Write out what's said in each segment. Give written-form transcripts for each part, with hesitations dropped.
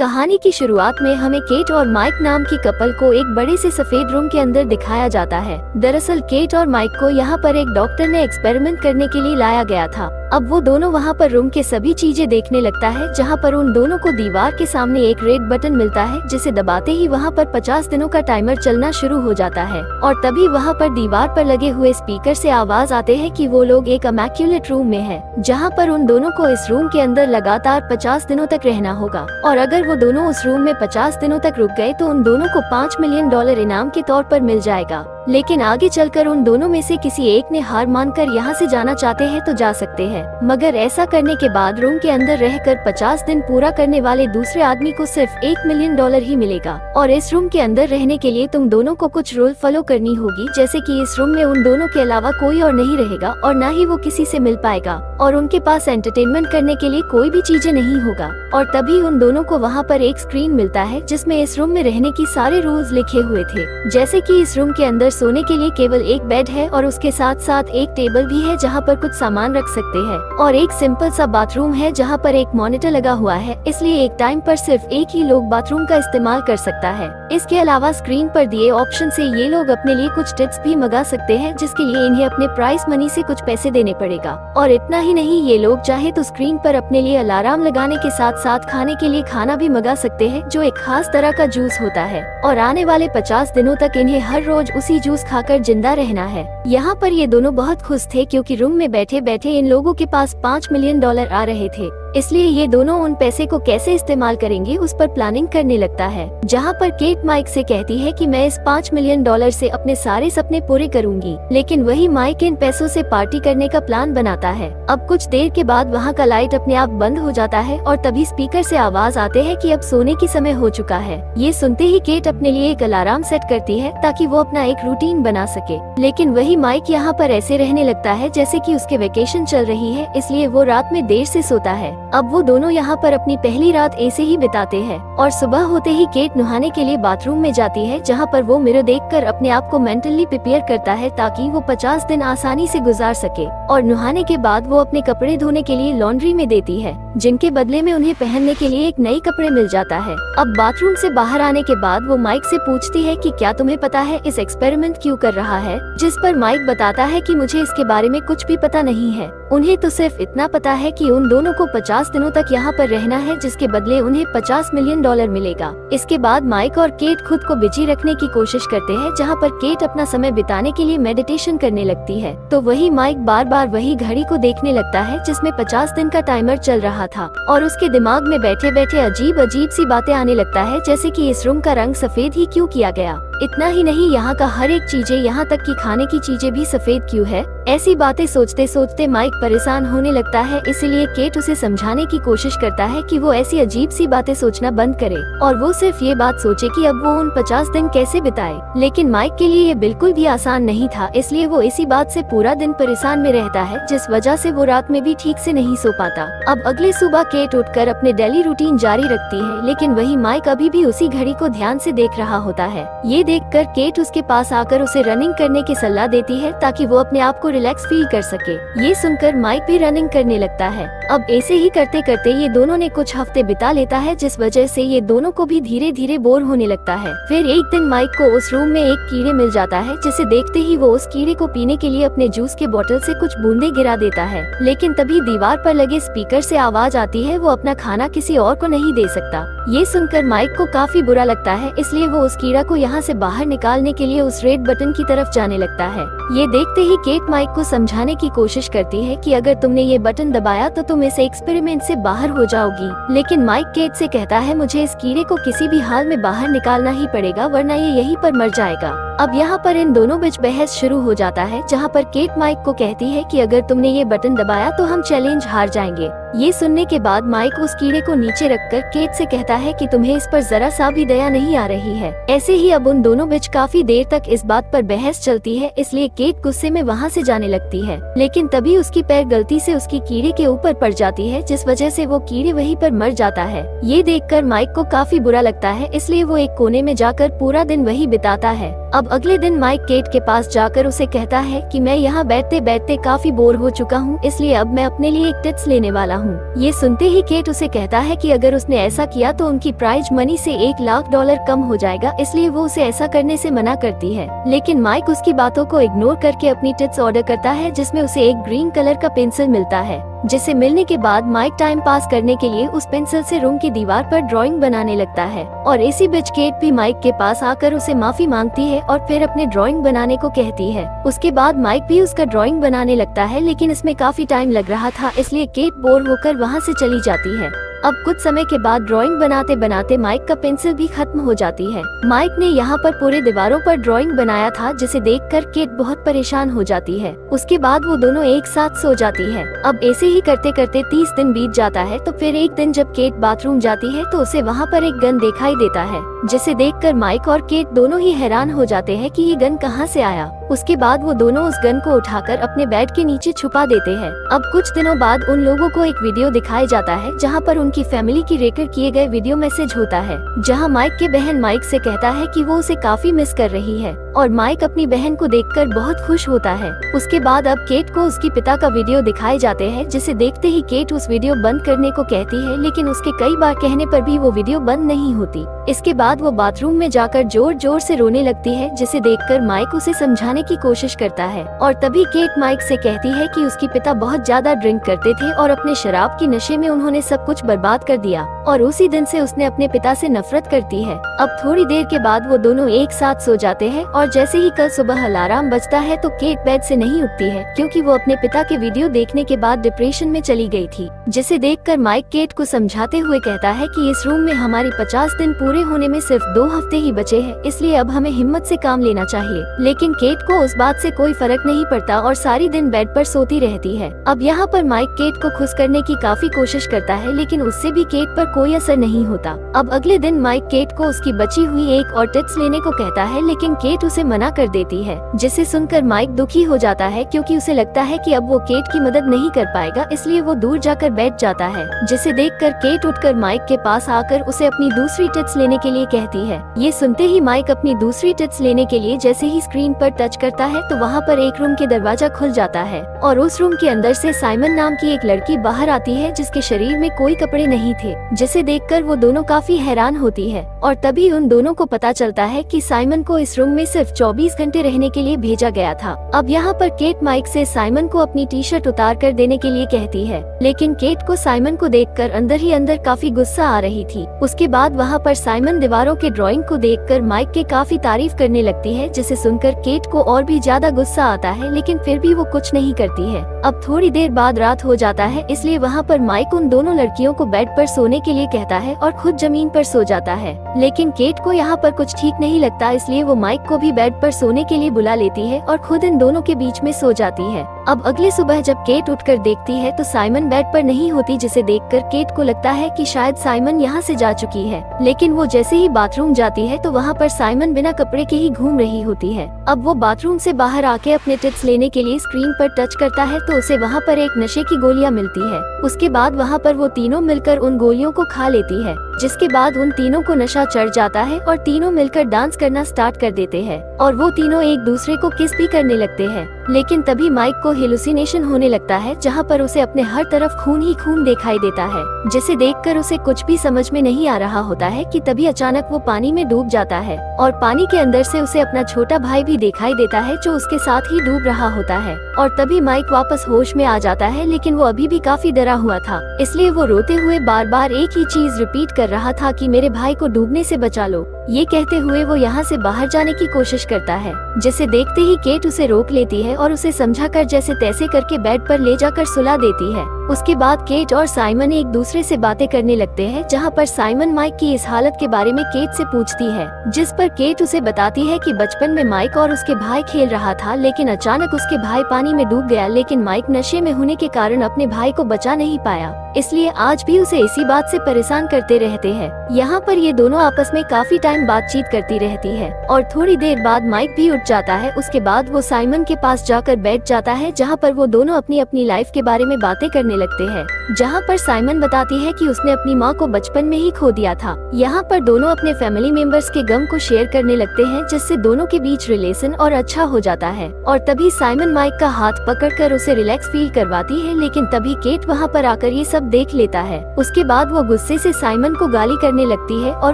कहानी की शुरुआत में हमें केट और माइक नाम की कपल को एक बड़े से सफेद रूम के अंदर दिखाया जाता है। दरअसल केट और माइक को यहाँ पर एक डॉक्टर ने एक्सपेरिमेंट करने के लिए लाया गया था। अब वो दोनों वहाँ पर रूम के सभी चीजें देखने लगता है, जहाँ पर उन दोनों को दीवार के सामने एक रेड बटन मिलता है, जिसे दबाते ही वहाँ पर 50 दिनों का टाइमर चलना शुरू हो जाता है। और तभी वहाँ पर दीवार पर लगे हुए स्पीकर से आवाज आते हैं कि वो लोग एक इमैक्युलेट रूम में है, जहाँ पर उन दोनों को इस रूम के अंदर लगातार 50 दिनों तक रहना होगा। और अगर वो दोनों उस रूम में 50 दिनों तक रुक गए तो उन दोनों को $5 मिलियन इनाम के तौर पर मिल जाएगा। लेकिन आगे चलकर उन दोनों में से किसी एक ने हार मानकर यहाँ से जाना चाहते हैं तो जा सकते हैं, मगर ऐसा करने के बाद रूम के अंदर रहकर 50 दिन पूरा करने वाले दूसरे आदमी को सिर्फ $1 मिलियन ही मिलेगा। और इस रूम के अंदर रहने के लिए तुम दोनों को कुछ रूल फॉलो करनी होगी, जैसे कि इस रूम में उन दोनों के अलावा कोई और नहीं रहेगा और न ही वो किसी से मिल पाएगा, और उनके पास एंटरटेनमेंट करने के लिए कोई भी चीजें नहीं होगा। और तभी उन दोनों को वहाँ पर एक स्क्रीन मिलता है जिसमें इस रूम में रहने की सारे रूल्स लिखे हुए थे, जैसे कि इस रूम के अंदर सोने के लिए केवल एक बेड है और उसके साथ साथ एक टेबल भी है जहाँ पर कुछ सामान रख सकते हैं, और एक सिंपल सा बाथरूम है जहाँ पर एक मॉनिटर लगा हुआ है, इसलिए एक टाइम पर सिर्फ एक ही लोग बाथरूम का इस्तेमाल कर सकता है। इसके अलावा स्क्रीन पर दिए ऑप्शन से ये लोग अपने लिए कुछ टिप्स भी मंगा सकते हैं, जिसके लिए इन्हें अपने प्राइस मनी से कुछ पैसे देने पड़ेगा। और इतना ही नहीं, ये लोग चाहे तो स्क्रीन पर अपने लिए अलार्म लगाने के साथ साथ खाने के लिए खाना भी मंगा सकते हैं, जो एक खास तरह का जूस होता है, और आने वाले 50 दिनों तक इन्हें हर रोज उसी जूस खाकर जिंदा रहना है। यहाँ पर ये दोनों बहुत खुश थे, क्योंकि रूम में बैठे बैठे इन लोगों के पास $5 मिलियन आ रहे थे। इसलिए ये दोनों उन पैसे को कैसे इस्तेमाल करेंगे उस पर प्लानिंग करने लगता है, जहाँ पर केट माइक से कहती है कि मैं इस $5 मिलियन से अपने सारे सपने पूरे करूंगी, लेकिन वही माइक इन पैसों से पार्टी करने का प्लान बनाता है। अब कुछ देर के बाद वहाँ का लाइट अपने आप बंद हो जाता है और तभी स्पीकर से आवाज आते हैं कि अब सोने की समय हो चुका है। ये सुनते ही केट अपने लिए एक अलार्म सेट करती है ताकि वो अपना एक रूटीन बना सके, लेकिन वही माइक यहाँ पर ऐसे रहने लगता है जैसे कि उसके वेकेशन चल रही है, इसलिए वो रात में देर से सोता है। अब वो दोनों यहाँ पर अपनी पहली रात ऐसे ही बिताते हैं, और सुबह होते ही केट नहाने के लिए बाथरूम में जाती है, जहाँ पर वो मिरर देखकर अपने आप को मेंटली प्रिपेयर करता है ताकि वो 50 दिन आसानी से गुजार सके। और नहाने के बाद वो अपने कपड़े धोने के लिए लॉन्ड्री में देती है, जिनके बदले में उन्हें पहनने के लिए एक नए कपड़े मिल जाता है। अब बाथरूम से बाहर आने के बाद वो माइक से पूछती है कि क्या तुम्हें पता है इस एक्सपेरिमेंट क्यों कर रहा है, जिस पर माइक बताता है कि मुझे इसके बारे में कुछ भी पता नहीं है। उन्हें तो सिर्फ इतना पता है कि उन दोनों को 50 दिनों तक यहाँ पर रहना है, जिसके बदले उन्हें $50 मिलियन मिलेगा। इसके बाद माइक और केट खुद को बिजी रखने की कोशिश करते हैं, जहाँ पर केट अपना समय बिताने के लिए मेडिटेशन करने लगती है, तो वही माइक बार बार वही घड़ी को देखने लगता है जिसमें 50 दिन का टाइमर चल रहा था, और उसके दिमाग में बैठे बैठे अजीब अजीब सी बातें आने लगता है, जैसे कि इस रूम का रंग सफेद ही क्यों किया गया। इतना ही नहीं, यहाँ का हर एक चीजें, यहाँ तक कि खाने की चीजें भी सफेद क्यों है। ऐसी बातें सोचते सोचते माइक परेशान होने लगता है, इसीलिए केट उसे समझाने की कोशिश करता है कि वो ऐसी अजीब सी बातें सोचना बंद करे और वो सिर्फ ये बात सोचे कि अब वो उन 50 दिन कैसे बिताए। लेकिन माइक के लिए ये बिल्कुल भी आसान नहीं था, इसलिए वो इसी बात से पूरा दिन परेशान में रहता है, जिस वजह से वो रात में भी ठीक से नहीं सो पाता। अब अगले सुबह केट उठकर अपने डेली रूटीन जारी रखती है, लेकिन वही माइक अभी भी उसी घड़ी को ध्यान से देख रहा होता है। ये देखकर केट उसके पास आकर उसे रनिंग करने की सलाह देती है ताकि वो अपने आप को रिलैक्स फील कर सके। ये सुनकर माइक भी रनिंग करने लगता है। अब ऐसे ही करते करते ये दोनों ने कुछ हफ्ते बिता लेता है, जिस वजह से ये दोनों को भी धीरे धीरे बोर होने लगता है। फिर एक दिन माइक को उस रूम में एक कीड़े मिल जाता है, जिसे देखते ही वो उस कीड़े को पीने के लिए अपने जूस के बोतल से कुछ बूंदे गिरा देता है, लेकिन तभी दीवार पर लगे स्पीकर से आवाज आती है वो अपना खाना किसी और को नहीं दे सकता। ये सुनकर माइक को काफी बुरा लगता है, इसलिए वो उस कीड़ा को यहाँ से बाहर निकालने के लिए उस रेड बटन की तरफ जाने लगता है। ये देखते ही केट माइक को समझाने की कोशिश करती है कि अगर तुमने ये बटन दबाया तो तुम इस एक्सपेरिमेंट से बाहर हो जाओगी, लेकिन माइक केट से कहता है मुझे इस कीड़े को किसी भी हाल में बाहर निकालना ही पड़ेगा, वरना ये यहीं पर मर जाएगा। अब यहाँ पर इन दोनों बीच बहस शुरू हो जाता है, जहाँ पर केट माइक को कहती है कि अगर तुमने ये बटन दबाया तो हम चैलेंज हार जाएंगे। ये सुनने के बाद माइक उस कीड़े को नीचे रखकर केट से कहता है कि तुम्हें इस पर जरा सा भी दया नहीं आ रही है। ऐसे ही अब उन दोनों बीच काफी देर तक इस बात पर बहस चलती है, इसलिए केट गुस्से में वहाँ से जाने लगती है, लेकिन तभी उसकी पैर गलती से उसकी कीड़े के ऊपर पड़ जाती है, जिस वजह से वो कीड़े वहीं पर मर जाता है। ये देखकर माइक को काफी बुरा लगता है, इसलिए वो एक कोने में जाकर पूरा दिन वही बिताता है। अब अगले दिन माइक केट के पास जाकर उसे कहता है कि मैं यहाँ बैठते बैठते काफी बोर हो चुका हूँ, इसलिए अब मैं अपने लिए एक टिप्स लेने वाला हूँ। ये सुनते ही केट उसे कहता है कि अगर उसने ऐसा किया तो उनकी प्राइज मनी से $1,00,000 कम हो जाएगा, इसलिए वो उसे ऐसा करने से मना करती है। लेकिन माइक उसकी बातों को इग्नोर करके अपनी टिप्स ऑर्डर करता है, जिसमें उसे एक ग्रीन कलर का पेंसिल मिलता है, जिसे मिलने के बाद माइक टाइम पास करने के लिए उस पेंसिल से रूम की दीवार पर ड्राइंग बनाने लगता है। और इसी बीच केट भी माइक के पास आकर उसे माफी मांगती है और फिर अपने ड्राइंग बनाने को कहती है। उसके बाद माइक भी उसका ड्राइंग बनाने लगता है, लेकिन इसमें काफी टाइम लग रहा था, इसलिए केट बोर होकर वहाँ से चली जाती है। अब कुछ समय के बाद ड्राइंग बनाते बनाते माइक का पेंसिल भी खत्म हो जाती है। माइक ने यहाँ पर पूरे दीवारों पर ड्राइंग बनाया था, जिसे देखकर केट बहुत परेशान हो जाती है। उसके बाद वो दोनों एक साथ सो जाती है। अब ऐसे ही करते करते 30 दिन बीत जाता है। तो फिर एक दिन जब केट बाथरूम जाती है तो उसे वहाँ पर एक गन दिखाई देता है, जिसे देखकर माइक और केट दोनों ही हैरान हो जाते हैं कि ये गन कहाँ से आया। उसके बाद वो दोनों उस गन को उठाकर अपने बेड के नीचे छुपा देते हैं। अब कुछ दिनों बाद उन लोगों को एक वीडियो दिखाया जाता है, जहाँ पर उनकी फैमिली की रिकॉर्ड किए गए वीडियो मैसेज होता है, जहाँ माइक के बहन माइक से कहता है कि वो उसे काफी मिस कर रही है और माइक अपनी बहन को देखकर बहुत खुश होता है। उसके बाद अब केट को उसके पिता का वीडियो दिखाए जाते हैं, जिसे देखते ही केट उस वीडियो बंद करने को कहती है, लेकिन उसके कई बार कहने पर भी वो वीडियो बंद नहीं होती। इसके बाद वो बाथरूम में जाकर जोर जोर से रोने लगती है, जिसे देखकर माइक उसे समझाने की कोशिश करता है। और तभी केट माइक से कहती है कि उसके पिता बहुत ज्यादा ड्रिंक करते थे और अपने शराब की नशे में उन्होंने सब कुछ बर्बाद कर दिया, और उसी दिन से उसने अपने पिता से नफरत करती है। अब थोड़ी देर के बाद वो दोनों एक साथ सो जाते हैं और जैसे ही कल सुबह अलार्म बजता है तो केट बेड से नहीं उठती है, क्योंकि वो अपने पिता के वीडियो देखने के बाद डिप्रेशन में चली गई थी। जिसे देखकर माइक केट को समझाते हुए कहता है कि इस रूम में हमारी 50 दिन पूरे होने में सिर्फ 2 हफ्ते ही बचे हैं, इसलिए अब हमें हिम्मत से काम लेना चाहिए। लेकिन केट को उस बात से कोई फर्क नहीं पड़ता और सारी दिन बेड पर सोती रहती है। अब यहाँ पर माइक केट को खुश करने की काफी कोशिश करता है, लेकिन उससे भी केट पर कोई असर नहीं होता। अब अगले दिन माइक केट को उसकी बची हुई एक और टिप्स लेने को कहता है, लेकिन केट उसे मना कर देती है, जिसे सुनकर माइक दुखी हो जाता है, क्योंकि उसे लगता है कि अब वो केट की मदद नहीं कर पाएगा, इसलिए वो दूर जाकर बैठ जाता है। जिसे देखकर केट उठकर माइक के पास आकर उसे अपनी दूसरी टिप्स लेने के लिए कहती है। ये सुनते ही माइक अपनी दूसरी टिप्स लेने के लिए जैसे ही स्क्रीन पर टच करता है तो वहाँ पर एक रूम के दरवाजा खुल जाता है और उस रूम के अंदर से साइमन नाम की एक लड़की बाहर आती है, जिसके शरीर में कोई कपड़े नहीं थे, जिसे देखकर वो दोनों काफी हैरान होती है। और तभी उन दोनों को पता चलता है कि साइमन को इस रूम में सिर्फ 24 घंटे रहने के लिए भेजा गया था। अब यहाँ पर केट माइक से साइमन को अपनी टी शर्ट उतार कर देने के लिए कहती है, लेकिन केट को साइमन को देखकर अंदर ही अंदर काफी गुस्सा आ रही थी। उसके बाद वहाँ पर साइमन दीवारों के ड्राइंग को देखकर माइक के काफी तारीफ करने लगती है, जिसे सुनकर केट को और भी ज्यादा गुस्सा आता है, लेकिन फिर भी वो कुछ नहीं करती है। अब थोड़ी देर बाद रात हो जाता है, इसलिए वहाँ पर माइक उन दोनों लड़कियों को बेड पर सोने के लिए कहता है और खुद जमीन पर सो जाता है। लेकिन केट को यहाँ पर कुछ ठीक नहीं लगता, इसलिए वो माइक को भी बेड पर सोने के लिए बुला लेती है और खुद इन दोनों के बीच में सो जाती है। अब अगली सुबह जब केट उठकर देखती है तो साइमन बेड पर नहीं होती, जिसे देखकर केट को लगता है कि शायद साइमन यहाँ से जा चुकी है। लेकिन वो जैसे ही बाथरूम जाती है तो वहाँ पर साइमन बिना कपड़े के ही घूम रही होती है। अब वो बाथरूम से बाहर आके अपने टिप्स लेने के लिए स्क्रीन पर टच करता है तो उसे वहाँ पर एक नशे की गोलियां मिलती है। उसके बाद वहाँ पर वो तीनों मिलकर उन गोलियों को खा लेती है, जिसके बाद उन तीनों को नशा चढ़ जाता है और तीनों मिलकर डांस करना स्टार्ट कर देते हैं और वो तीनों एक दूसरे को किस भी करने लगते हैं। लेकिन तभी माइक को हेलुसिनेशन होने लगता है, जहाँ पर उसे अपने हर तरफ खून ही खून दिखाई देता है, जिसे देखकर उसे कुछ भी समझ में नहीं आ रहा होता है कि तभी अचानक वो पानी में डूब जाता है और पानी के अंदर से उसे अपना छोटा भाई भी दिखाई देता है, जो उसके साथ ही डूब रहा होता है। और तभी माइक वापस होश में आ जाता है, लेकिन वो अभी भी काफी डरा हुआ था, इसलिए वो रोते हुए बार बार एक ही चीज रिपीट कर रहा था कि मेरे भाई को डूबने से बचा लो। ये कहते हुए वो यहाँ से बाहर जाने की कोशिश करता है, जिसे देखते ही केट उसे रोक लेती है और उसे समझाकर जैसे तैसे करके बेड पर ले जाकर सुला देती है। उसके बाद केट और साइमन एक दूसरे से बातें करने लगते हैं, जहाँ पर साइमन माइक की इस हालत के बारे में केट से पूछती है, जिस पर केट उसे बताती है कि बचपन में माइक और उसके भाई खेल रहा था, लेकिन अचानक उसके भाई पानी में डूब गया, लेकिन माइक नशे में होने के कारण अपने भाई को बचा नहीं पाया, इसलिए आज भी उसे इसी बात से परेशान करते रहते हैं। यहाँ पर ये दोनों आपस में काफी टाइम बातचीत करती रहती है और थोड़ी देर बाद माइक भी उठ जाता है। उसके बाद वो साइमन के पास जाकर बैठ जाता है, जहाँ पर वो दोनों अपनी अपनी लाइफ के बारे में बातें करने करने लगते हैं, जहाँ पर साइमन बताती है कि उसने अपनी माँ को बचपन में ही खो दिया था। यहाँ पर दोनों अपने फैमिली मेंबर्स के गम को शेयर करने लगते हैं, जिससे दोनों के बीच रिलेशन और अच्छा हो जाता है। और तभी साइमन माइक का हाथ पकड़कर उसे रिलैक्स फील करवाती है, लेकिन तभी केट वहाँ पर आकर ये सब देख लेता है। उसके बाद वो गुस्से से साइमन को गाली करने लगती है और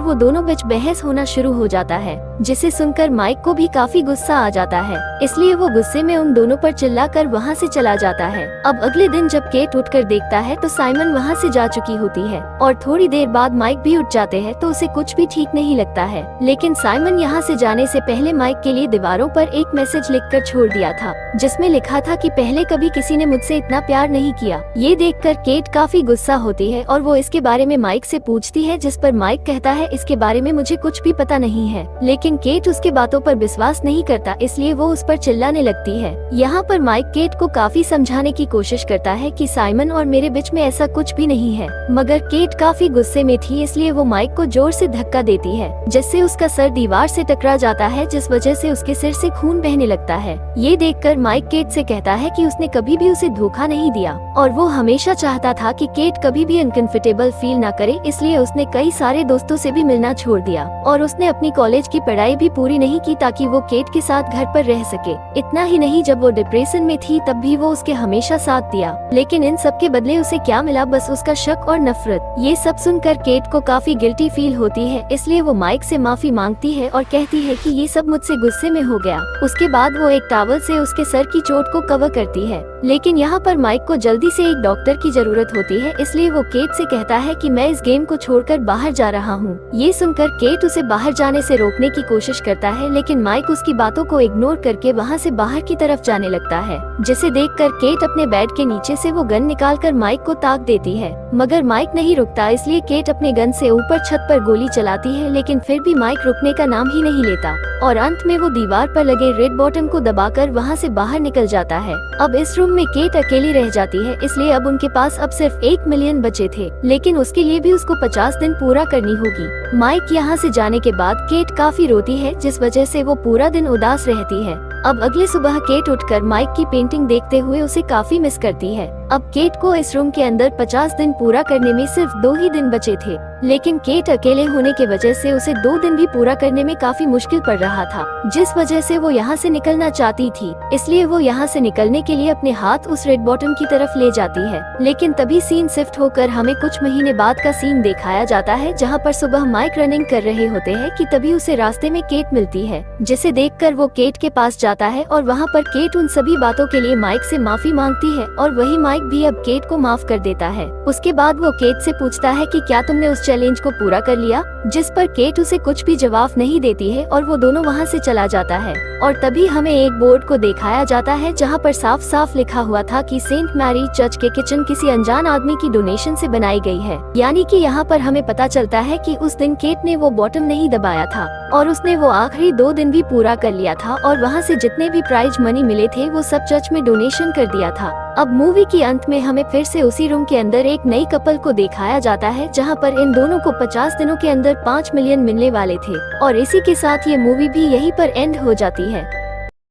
वो दोनों बीच बहस होना शुरू हो जाता है, जिसे सुनकर माइक को भी काफी गुस्सा आ जाता है। इसलिए वो गुस्से में उन दोनों पर चिल्लाकर वहाँ से चला जाता है। अब अगले दिन जब केट उठकर देखता है तो साइमन वहाँ से जा चुकी होती है और थोड़ी देर बाद माइक भी उठ जाते हैं, तो उसे कुछ भी ठीक नहीं लगता है। लेकिन साइमन यहाँ से जाने से पहले माइक के लिए दीवारों पर एक मैसेज लिखकर छोड़ दिया था, जिसमें लिखा था कि पहले कभी किसी ने मुझसे इतना प्यार नहीं किया। ये देखकर केट काफी गुस्सा होती है और वो इसके बारे में माइक से पूछती है, जिस पर माइक कहता है इसके बारे में मुझे कुछ भी पता नहीं है। लेकिन केट उसके बातों पर विश्वास नहीं करता, इसलिए वो उस पर चिल्लाने लगती है। यहाँ पर माइक केट को काफी समझाने की कोशिश करता है कि साइमन और मेरे बीच में ऐसा कुछ भी नहीं है, मगर केट काफी गुस्से में थी, इसलिए वो माइक को जोर से धक्का देती है, जिससे उसका सर दीवार से टकरा जाता है, जिस वजह से उसके सिर से खून बहने लगता है। ये देखकर माइक केट से कहता है कि उसने कभी भी उसे धोखा नहीं दिया और वो हमेशा चाहता था कि केट कभी भी अनकंफर्टेबल फील ना करे, इसलिए उसने कई सारे दोस्तों से भी मिलना छोड़ दिया और उसने अपनी कॉलेज की पढ़ाई भी पूरी नहीं की ताकि वो केट के साथ घर पर रह सके। इतना ही नहीं, जब वो डिप्रेशन में थी तब भी वो उसके हमेशा साथ दिया, लेकिन इन सब के बदले उसे क्या मिला, बस उसका शक और नफरत। ये सब सुनकर केट को काफी गिल्टी फील होती है, इसलिए वो माइक से माफी मांगती है और कहती है कि ये सब मुझसे गुस्से में हो गया। उसके बाद वो एक टॉवल से उसके सर की चोट को कवर करती है, लेकिन यहाँ पर माइक को जल्दी से एक डॉक्टर की जरूरत होती है, इसलिए वो केट से कहता है कि मैं इस गेम को छोड़कर बाहर जा रहा हूँ। ये सुनकर केट उसे बाहर जाने से रोकने की कोशिश करता है, लेकिन माइक उसकी बातों को इग्नोर करके वहाँ से बाहर की तरफ जाने लगता है, जिसे देखकर केट अपने बेड के नीचे से वो गन निकालकर माइक को ताक देती है, मगर माइक नहीं रुकता, इसलिए केट अपने गन से ऊपर छत पर गोली चलाती है, लेकिन फिर भी माइक रुकने का नाम ही नहीं लेता और अंत में वो दीवार पर लगे रेड बटन को दबाकर वहाँ से बाहर निकल जाता है। अब इस रूम में केट अकेली रह जाती है, इसलिए अब उनके पास अब सिर्फ 1 मिलियन बचे थे, लेकिन उसके लिए भी उसको 50 दिन पूरा करनी होगी। माइक यहाँ से जाने के बाद केट काफी रोती है, जिस वजह से वो पूरा दिन उदास रहती है। अब अगले सुबह केट उठकर माइक की पेंटिंग देखते हुए उसे काफी मिस करती है। अब केट को इस रूम के अंदर 50 दिन पूरा करने में सिर्फ 2 ही दिन बचे थे, लेकिन केट अकेले होने की वजह से उसे 2 दिन भी पूरा करने में काफी मुश्किल पड़ रहा था, जिस वजह से वो यहाँ से निकलना चाहती थी। इसलिए वो यहाँ से निकलने के लिए अपने हाथ उस रेड बॉटम की तरफ ले जाती है, लेकिन तभी सीन शिफ्ट होकर हमें कुछ महीने बाद का सीन दिखाया जाता है, जहाँ पर सुबह माइक रनिंग कर रहे होते हैं कि तभी उसे रास्ते में केट मिलती है, जिसे देखकर वो केट के पास जाता है और वहाँ पर केट उन सभी बातों के लिए माइक से माफी मांगती है और वही माइक भी अब केट को माफ कर देता है। उसके बाद वो केट से पूछता है कि क्या तुमने उस चैलेंज को पूरा कर लिया, जिस पर केट उसे कुछ भी जवाब नहीं देती है और वो दोनों वहाँ से चला जाता है। और तभी हमें एक बोर्ड को दिखाया जाता है, जहाँ पर साफ साफ लिखा हुआ था कि सेंट मैरी चर्च के किचन किसी अनजान आदमी की डोनेशन से बनाई गई है। यानी कि यहाँ पर हमें पता चलता है कि उस दिन केट ने वो बॉटम नहीं दबाया था और उसने वो आखिरी 2 दिन भी पूरा कर लिया था और वहाँ से जितने भी प्राइज मनी मिले थे वो सब चर्च में डोनेशन कर दिया था। अब मूवी के अंत में हमें फिर से उसी रूम के अंदर एक नई कपल को दिखाया जाता है, जहाँ पर इन दोनों को 50 दिनों के अंदर 5 मिलियन मिलने वाले थे और इसी के साथ ये मूवी भी यहीं पर एंड हो जाती है।